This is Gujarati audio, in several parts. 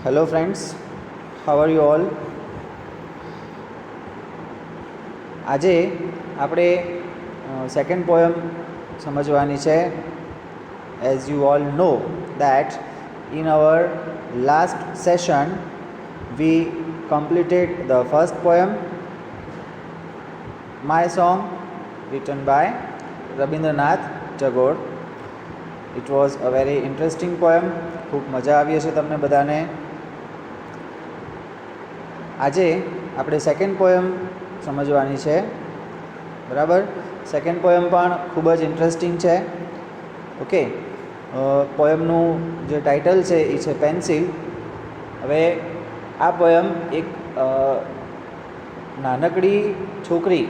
Hello friends, how are you all? આજે આપણે સેકન્ડ પોયમ સમજવાની છે. As you all know that in our last session we completed the first poem, My Song, written by Rabindranath Tagore. It was a very interesting poem. ખૂબ મજા આવી હશે તમને બધાને. આજે આપણે સેકન્ડ પોયમ સમજવાની છે, બરાબર. સેકન્ડ પોયમ પણ ખૂબ જ ઇન્ટરેસ્ટિંગ છે. ઓકે, પોયમનું જે ટાઇટલ છે એ છે પેન્સિલ. હવે આ પોયમ એક નાનકડી છોકરી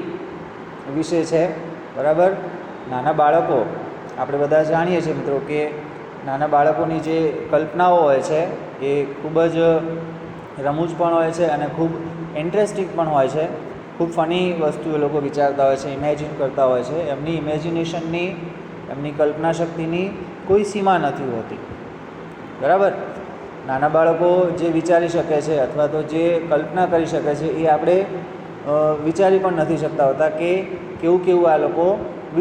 વિશે છે, બરાબર. નાના બાળકો, આપણે બધા જાણીએ છીએ મિત્રો કે નાના બાળકોની જે કલ્પનાઓ હોય છે એ ખૂબ જ રમૂજ પણ હોય છે અને ખૂબ ઇન્ટરેસ્ટિંગ પણ હોય છે. ખૂબ ફની વસ્તુ એ લોકો વિચારતા હોય છે, ઇમેજિન કરતા હોય છે. એમની ઇમેજિનેશનની, એમની કલ્પના શક્તિની કોઈ સીમા નથી હોતી, બરાબર. નાના બાળકો જે વિચારી શકે છે અથવા તો જે કલ્પના કરી શકે છે એ આપણે વિચારી પણ નથી શકતા હોતા કે કેવું કેવું આ લોકો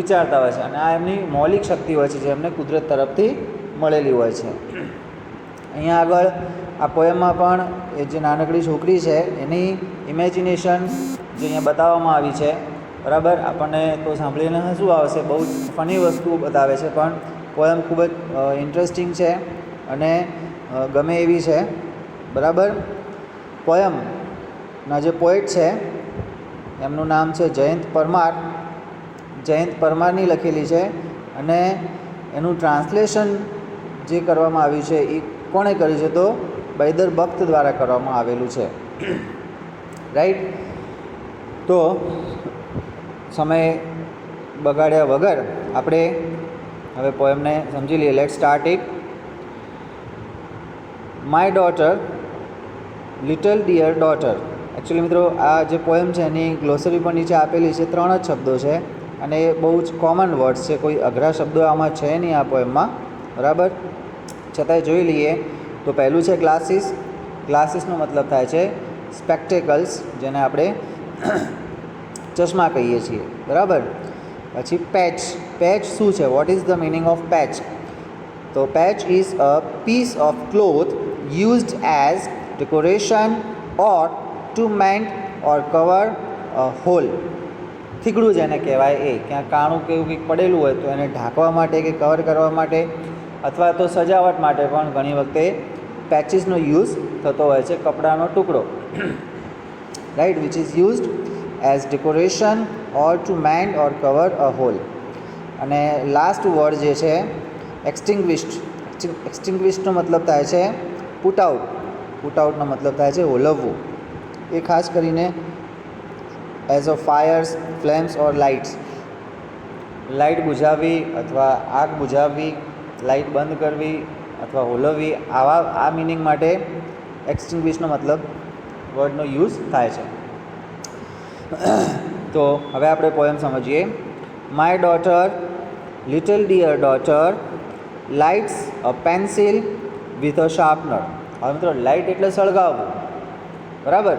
વિચારતા હોય છે. અને આ એમની મૌલિક શક્તિ હોય છે જે એમને કુદરત તરફથી મળેલી હોય છે. અહીંયા આગળ આ પોયમમાં પણ એ જે નાનકડી છોકરી છે એની ઇમેજિનેશન જે અહીંયા બતાવવામાં આવી છે, બરાબર. આપણને તો સાંભળીને શું આવશે, બહુ જ ફની વસ્તુઓ બતાવે છે, પણ પોયમ ખૂબ જ ઇન્ટરેસ્ટિંગ છે અને ગમે એવી છે, બરાબર. પોયમના જે પોએટ છે એમનું નામ છે જયંત પરમાર. જયંત પરમારની લખેલી છે અને એનું ટ્રાન્સલેશન જે કરવામાં આવ્યું છે એ કોણે કર્યું છે, તો બૈદર બખ્ત દ્વારા કરવામાં આવેલું છે, રાઈટ. તો સમય બગાડ્યા વગર આપણે હવે પોયમને સમજી લઈએ. Let start it. My daughter, little dear daughter. Actually મિત્રો આ જે પોયમ છે એની ગ્લોસરી પણ નીચે આપેલી છે. 3 જ શબ્દો છે અને એ બહુ જ કોમન વર્ડ્સ છે, કોઈ અઘરા શબ્દો આમાં છે નહીં આ પોયમમાં, બરાબર. છતાંય જોઈ લઈએ તો પહેલું છે ગ્લાસીસ. ગ્લાસીસનો મતલબ થાય છે સ્પેક્ટેકલ્સ, જેને આપણે ચશ્મા કહીએ છીએ, બરાબર. પછી પેચ. પેચ શું છે? What is the meaning of patch? તો patch is a piece of cloth used as decoration or to mend or cover a hole. થીગડું જેને કહેવાય એ, ક્યાંક કાણું કે એવું કંઈક પડેલું હોય તો એને ઢાંકવા માટે કે કવર કરવા માટે અથવા તો સજાવટ માટે પણ ઘણી વખતે પેચીસનો યુઝ થતો હોય છે. કપડાનો ટુકડો, right, which is used as decoration or to mend or cover a hole. અને લાસ્ટ વર્ડ જે છે એક્સટિંગ્વિશ્ડ. એક્સટિંગ્વિશ્ડનો મતલબ થાય છે પુટ આઉટ. પુટ આઉટનો મતલબ થાય છે ઓલવવું. એ ખાસ કરીને as a fires, flames or lights. Light બુઝાવવી અથવા આગ બુઝાવવી, લાઇટ બંધ કરવી અથવા ઓલવવી, આ મિનિંગ માટે એક્સટિંગ્વિશનો મતલબ વર્ડનો યુઝ થાય છે. તો હવે આપણે પોયમ સમજીએ. My daughter, little dear daughter, lights a pencil with a sharpener. હવે મિત્રો લાઇટ એટલે સળગાવવું, બરાબર.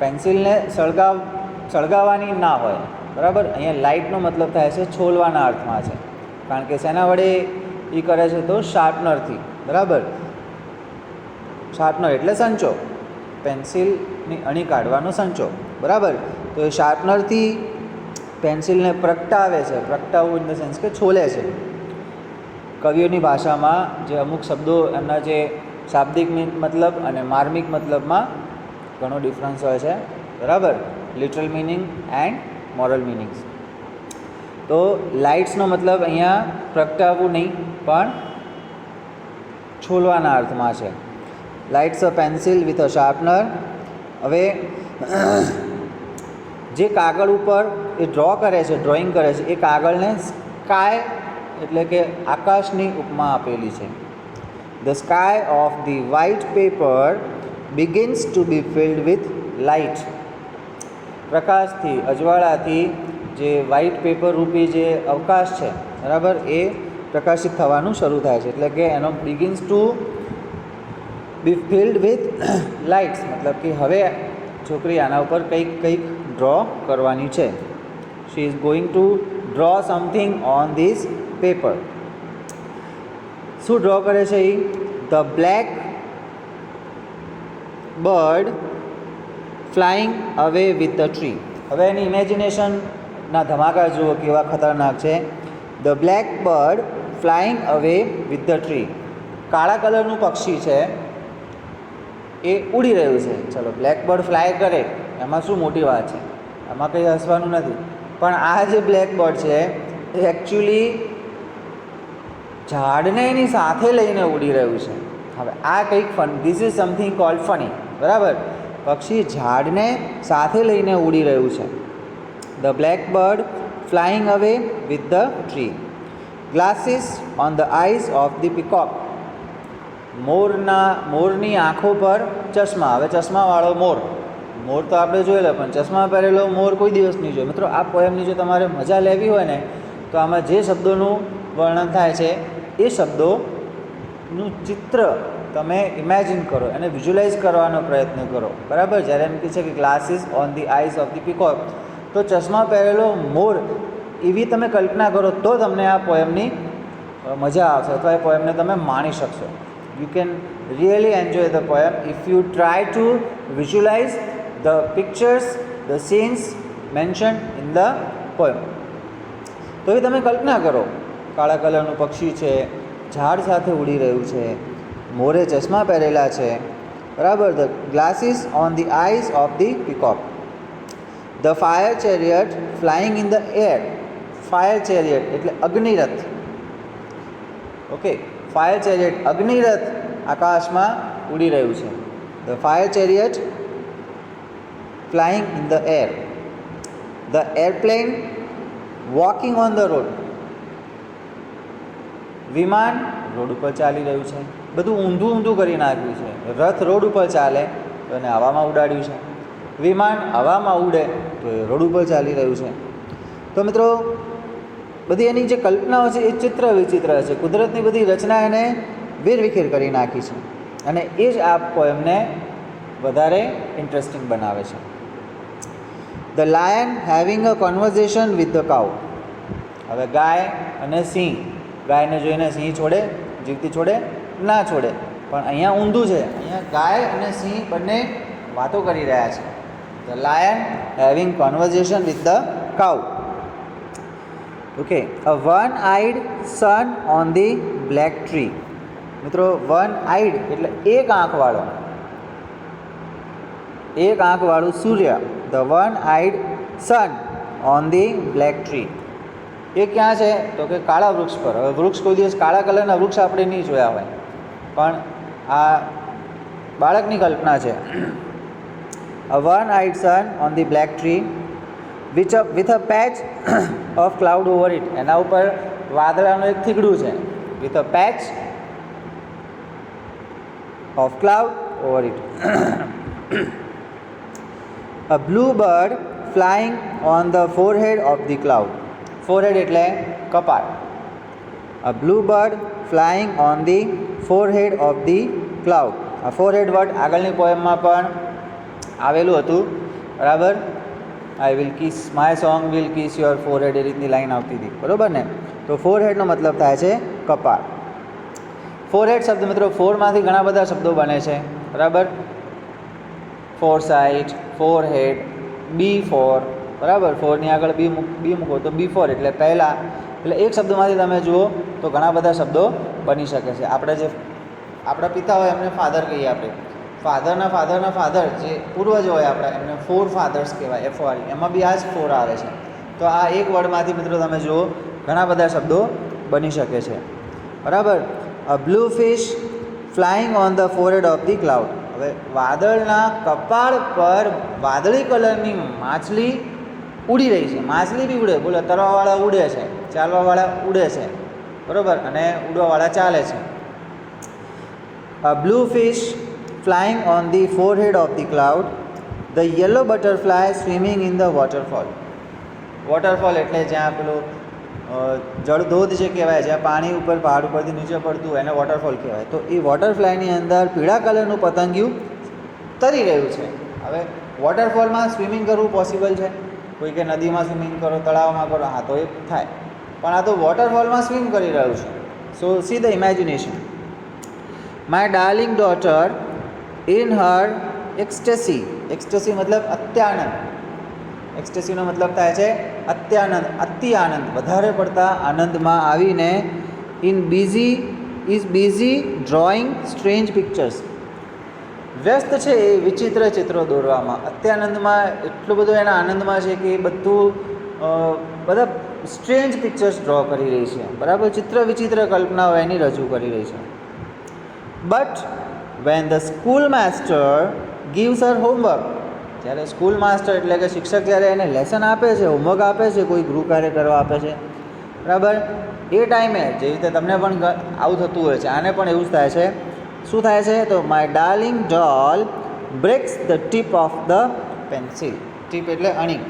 પેન્સિલને સળગાવવાની ના હોય, બરાબર. અહીંયા લાઇટનો મતલબ થાય છે છોલવાના અર્થમાં છે, કારણ કે શેના વડે એ કરે છે તો શાર્પનરથી, બરાબર. શાર્પનર એટલે સંચો, પેન્સિલની અણી કાઢવાનો સંચો, બરાબર. તો એ શાર્પનરથી પેન્સિલને પ્રગટાવે છે. પ્રગટાવવું ઇન ધ સેન્સ કે છોલે છે. કવિઓની ભાષામાં જે અમુક શબ્દો એમના જે શાબ્દિક મતલબ અને માર્મિક મતલબમાં ઘણો ડિફરન્સ હોય છે, બરાબર. Literal meaning and moral meanings. તો લાઇટ્સનો મતલબ અહીંયા પ્રગટાવવું નહીં પણ છોલવાના અર્થમાં છે. Lights a pencil with a sharpener. હવે જે કાગળ ઉપર એ ડ્રો કરે છે, ડ્રોઈંગ કરે છે, એ કાગળને સ્કાય એટલે કે આકાશની ઉપમા આપેલી છે. The sky of the white paper begins to be filled with light. પ્રકાશથી, અજવાળાથી જે વ્હાઇટ પેપર રૂપી જે અવકાશ છે, બરાબર, એ પ્રકાશિત થવાનું શરૂ થાય છે. એટલે કે એનો બી ફિલ્ડ વિથ લાઇટ્સ, મતલબ કે હવે છોકરી આના ઉપર કંઈક ડ્રો કરવાની છે. She is going to draw something on this paper. શું ડ્રો કરે છે એ? The black bird flying away with the tree. હવે એની ઇમેજિનેશનના ધમાકા જુઓ કેવા ખતરનાક છે. The black bird flying away with the tree. કાળા કલરનું પક્ષી છે એ ઉડી રહ્યું છે. ચલો, બ્લેક બર્ડ ફ્લાય કરે એમાં શું મોટી વાત છે, એમાં કંઈ હસવાનું નથી. પણ આ જે બ્લેક બર્ડ છે એ એકચ્યુઅલી ઝાડને એની સાથે લઈને ઉડી રહ્યું છે. હવે આ કંઈક this is something called funny, બરાબર. પક્ષી ઝાડને સાથે લઈને ઉડી રહ્યું છે. The black bird flying away with the tree. Glasses on the eyes of the peacock. મોરની આંખો પર ચશ્મા. હવે ચશ્માવાળો મોર તો આપણે જોઈ લે, પણ ચશ્મા પહેરેલો મોર કોઈ દિવસ નહીં જોયો. મિત્રો, આ પોએમની જો તમારે મજા લેવી હોય ને તો આમાં જે શબ્દોનું વર્ણન થાય છે એ શબ્દોનું ચિત્ર તમે ઇમેજિન કરો, એને વિઝ્યુલાઇઝ કરવાનો પ્રયત્ન કરો, બરાબર. જ્યારે એમ કહે છે કે glasses on the eyes of the peacock, તો ચશ્મા પહેરેલો મોર એવી તમે કલ્પના કરો તો તમને આ પોએમની મજા આવશે અથવા એ પોએમને તમે માણી શકશો. You can really enjoy the poem if you try to visualize the pictures, the scenes mentioned in the poem. તો એ તમે કલ્પના કરો, કાળા કલરનું પક્ષી છે, ઝાડ સાથે ઉડી રહ્યું છે, મોરે ચશ્મા પહેરેલા છે, બરાબર. The glasses on the eyes of the peacock. The fire chariot flying in the air. Fire chariot એટલે અગ્નિરથ. ઓકે, ફાયર ચેરિયટ અગ્નિરથ આકાશમાં ઉડી રહ્યું છે. The fire chariot flying in the air. The airplane walking on the road. વિમાન રોડ ઉપર ચાલી રહ્યું છે. બધું ઊંધું કરી નાખ્યું છે. રથ રોડ ઉપર ચાલે તો એને હવામાં ઉડાડ્યું છે. વિમાન હવામાં ઉડે તો એ રોડ ઉપર ચાલી રહ્યું છે. તો મિત્રો, બધી એની જે કલ્પનાઓ છે એ ચિત્ર વિચિત્ર છે. કુદરતની બધી રચના એને વેરવિખેર કરી નાખી છે અને એ જ આ પોએમને વધારે ઇન્ટરેસ્ટિંગ બનાવે છે. The lion having a conversion with the કાઉ. હવે ગાય અને સિંહ. ગાયને જોઈને સિંહ છોડે, જીવતી છોડે? ના છોડે. પણ અહીંયા ઊંધું છે. અહીંયા ગાય અને સિંહ બંને વાતો કરી રહ્યા છે. The lion having conversation with the cow. Okay, a one eyed sun on the black tree. મિત્રો, વન આઈડ એટલે એક આંખવાળું સૂર્ય. The one eyed sun on the black tree. એ ક્યાં છે? તો કે કાળા વૃક્ષ પર. હવે વૃક્ષ કોઈ દિવસ કાળા કલરના વૃક્ષ આપણે નહીં જોયા હોય, પણ આ બાળકની કલ્પના છે. A one eyed sun on the black tree with a patch of cloud over it. એના ઉપર વાદળાનું એક થીગડું છે. with a patch of cloud over it. A blue bird flying on the forehead of the cloud. forehead એટલે કપાળ. A blue bird flying on the forehead of the cloud. આ forehead વર્ડ આગળની પોએમમાં પણ આવેલું હતું, બરાબર. I will kiss my song will kiss your forehead, એ રીતની લાઈન આવતી હતી, બરાબર ને. તો ફોરહેડનો મતલબ થાય છે કપાળ. ફોરહેડ શબ્દ મિત્રો, ફોરમાંથી ઘણા બધા શબ્દો બને છે, બરાબર. ફોર સાઇટ, ફોરહેડ, બી ફોર, બરાબર. ફોરની આગળ બી મૂકો તો બી ફોર એટલે પહેલાં. એટલે એક શબ્દમાંથી તમે જુઓ તો ઘણા બધા શબ્દો બની શકે છે. આપણા પિતા હોય એમને ફાધર કહીએ આપણે. ફાધરના ફાધર જે પૂર્વજ હોય આપણા, એમને ફોર ફાધર્સ કહેવાય, FOR. એમાં બી આ જ ફોર આવે છે. તો આ એક વર્ડમાંથી મિત્રો તમે જુઓ ઘણા બધા શબ્દો બની શકે છે, બરાબર. A blue fish flying on the forehead of the cloud. હવે વાદળના કપાળ પર વાદળી કલરની માછલી ઉડી રહી છે. માછલી બી ઉડે, બોલો. તરવાવાળા ઉડે છે, ચાલવાવાળા ઉડે છે, બરાબર, અને ઉડવાવાળા ચાલે છે. A blue fish flying on the forehead of the cloud. The yellow butterfly swimming in the waterfall. Waterfall એટલે જ્યાં પેલું જળધોધ જે કહેવાય, જ્યાં પાણી ઉપર પહાડ ઉપરથી નીચે પડતું એને વોટરફોલ કહેવાય. તો એ વોટરફ્લાયની અંદર પીળા કલરનું પતંગિયું તરી રહ્યું છે. હવે વોટરફોલમાં સ્વિમિંગ કરવું પોસિબલ છે? કોઈ કે નદીમાં સ્વિમિંગ કરો, તળાવમાં કરો, હા તો એ થાય, પણ આ તો વોટરફોલમાં સ્વિમ કરી રહ્યું છે. So see the imagination. My darling daughter in her ecstasy. Ecstasy મતલબ અત્યાનંદ. એક્સ્ટેસીનો મતલબ થાય છે અત્યાનંદ, અતિ આનંદ, વધારે પડતા આનંદમાં આવીને is busy drawing strange pictures. વ્યસ્ત છે એ વિચિત્ર ચિત્રો દોરવામાં. અત્યાનંદમાં એટલું બધું એના આનંદમાં છે કે એ બધું બધા સ્ટ્રેન્જ પિક્ચર્સ ડ્રો કરી રહી છે. બરાબર, ચિત્ર વિચિત્ર કલ્પનાઓ એની રજૂ કરી રહી છે. But when the school master gives her homework. જ્યારે સ્કૂલ માસ્ટર એટલે કે શિક્ષક જ્યારે એને લેસન આપે છે, હોમવર્ક આપે છે, કોઈ ગૃહ કાર્ય કરવા આપે છે, બરાબર, એ ટાઈમે જે રીતે તમને પણ આવું થતું હોય છે, આને પણ એવું જ થાય છે. શું થાય છે? તો my darling doll breaks the tip of the pencil. Tip એટલે અણી,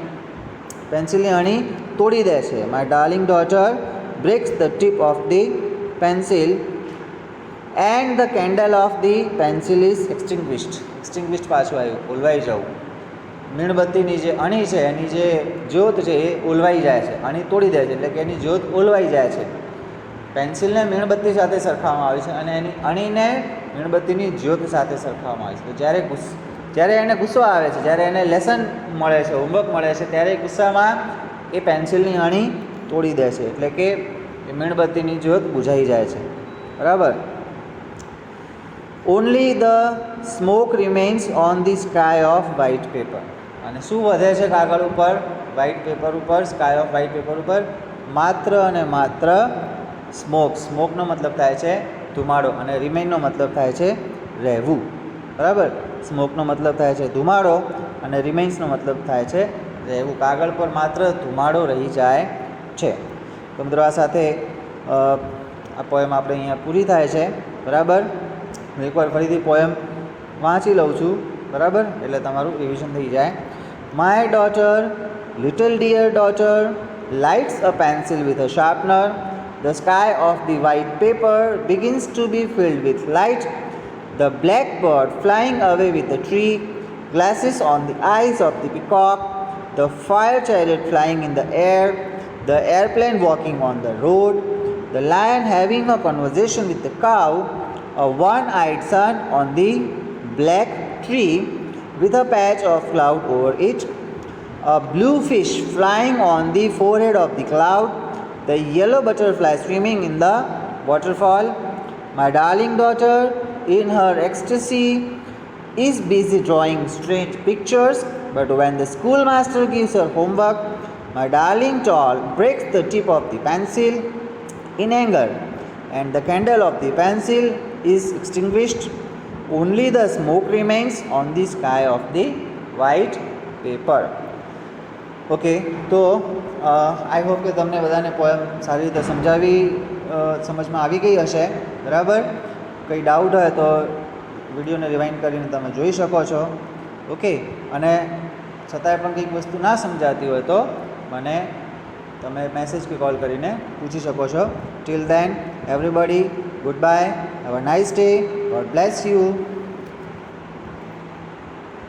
પેન્સિલની અણી તોડી દે છે. My darling daughter breaks the tip of the pencil and the candle of the pencil is extinguished. Extinguished પાછું આવ્યું, ઓલવાઈ જવું. મીણબત્તીની જે અણી છે, એની જે જ્યોત છે એ ઓલવાઈ જાય છે. અણી તોડી દે છે એટલે કે એની જ્યોત ઓલવાઈ જાય છે. પેન્સિલને મીણબત્તી સાથે સરખાવવામાં આવી છે અને એની અણીને મીણબત્તીની જ્યોત સાથે સરખાવવામાં આવી છે. તો જ્યારે એને ગુસ્સો આવે છે, જ્યારે એને લેસન મળે છે, હોમવર્ક મળે છે, ત્યારે ગુસ્સામાં એ પેન્સિલની અણી તોડી દે છે એટલે કે એ મીણબત્તીની જ્યોત બુઝાઈ જાય છે. બરાબર. Only the smoke remains on the sky of white paper. અને શું વધે છે કાગળ ઉપર? વ્હાઇટ પેપર ઉપર, સ્કાય ઓફ વ્હાઇટ પેપર ઉપર માત્ર અને માત્ર સ્મોક. સ્મોકનો મતલબ થાય છે ધુમાડો અને રિમેઇનનો મતલબ થાય છે રહેવું. બરાબર, સ્મોકનો મતલબ થાય છે ધુમાડો અને રિમેઇન્સનો મતલબ થાય છે રહેવું. કાગળ પર માત્ર ધુમાડો રહી જાય છે. તો મિત્રો આ સાથે આ પોએમ આપણે અહીંયા પૂરી થાય છે. બરાબર, હું એકવાર ફરીથી પોએમ વાંચી લઉં છું. બરાબર, એટલે તમારું રિવિઝન થઈ જાય. My daughter, little dear daughter, lights a pencil with a sharpener. The sky of the white paper begins to be filled with light. The blackbird flying away with the tree, glasses on the eyes of the peacock, the fire chariot flying in the air, the airplane walking on the road, the lion having a conversation with the cow, a one-eyed sun on the black tree with a patch of cloud over it, a blue fish flying on the forehead of the cloud, the yellow butterfly swimming in the waterfall. My darling daughter, in her ecstasy, is busy drawing strange pictures, but when the schoolmaster gives her homework, my darling doll breaks the tip of the pencil in anger, and the candle of the pencil is extinguished. Only the smoke remains on the sky of the white paper. Okay, તો આઈ હોપ કે તમને બધાને પોએમ સારી રીતે સમજમાં આવી ગઈ હશે. બરાબર, કંઈ ડાઉટ હોય તો વિડીયોને રિવાઇન્ડ કરીને તમે જોઈ શકો છો. ઓકે, અને છતાંય પણ કંઈક વસ્તુ ના સમજાતી હોય તો મને તમે મેસેજ કે કોલ કરીને પૂછી શકો છો. Till then everybody, goodbye, have a nice day, God bless you.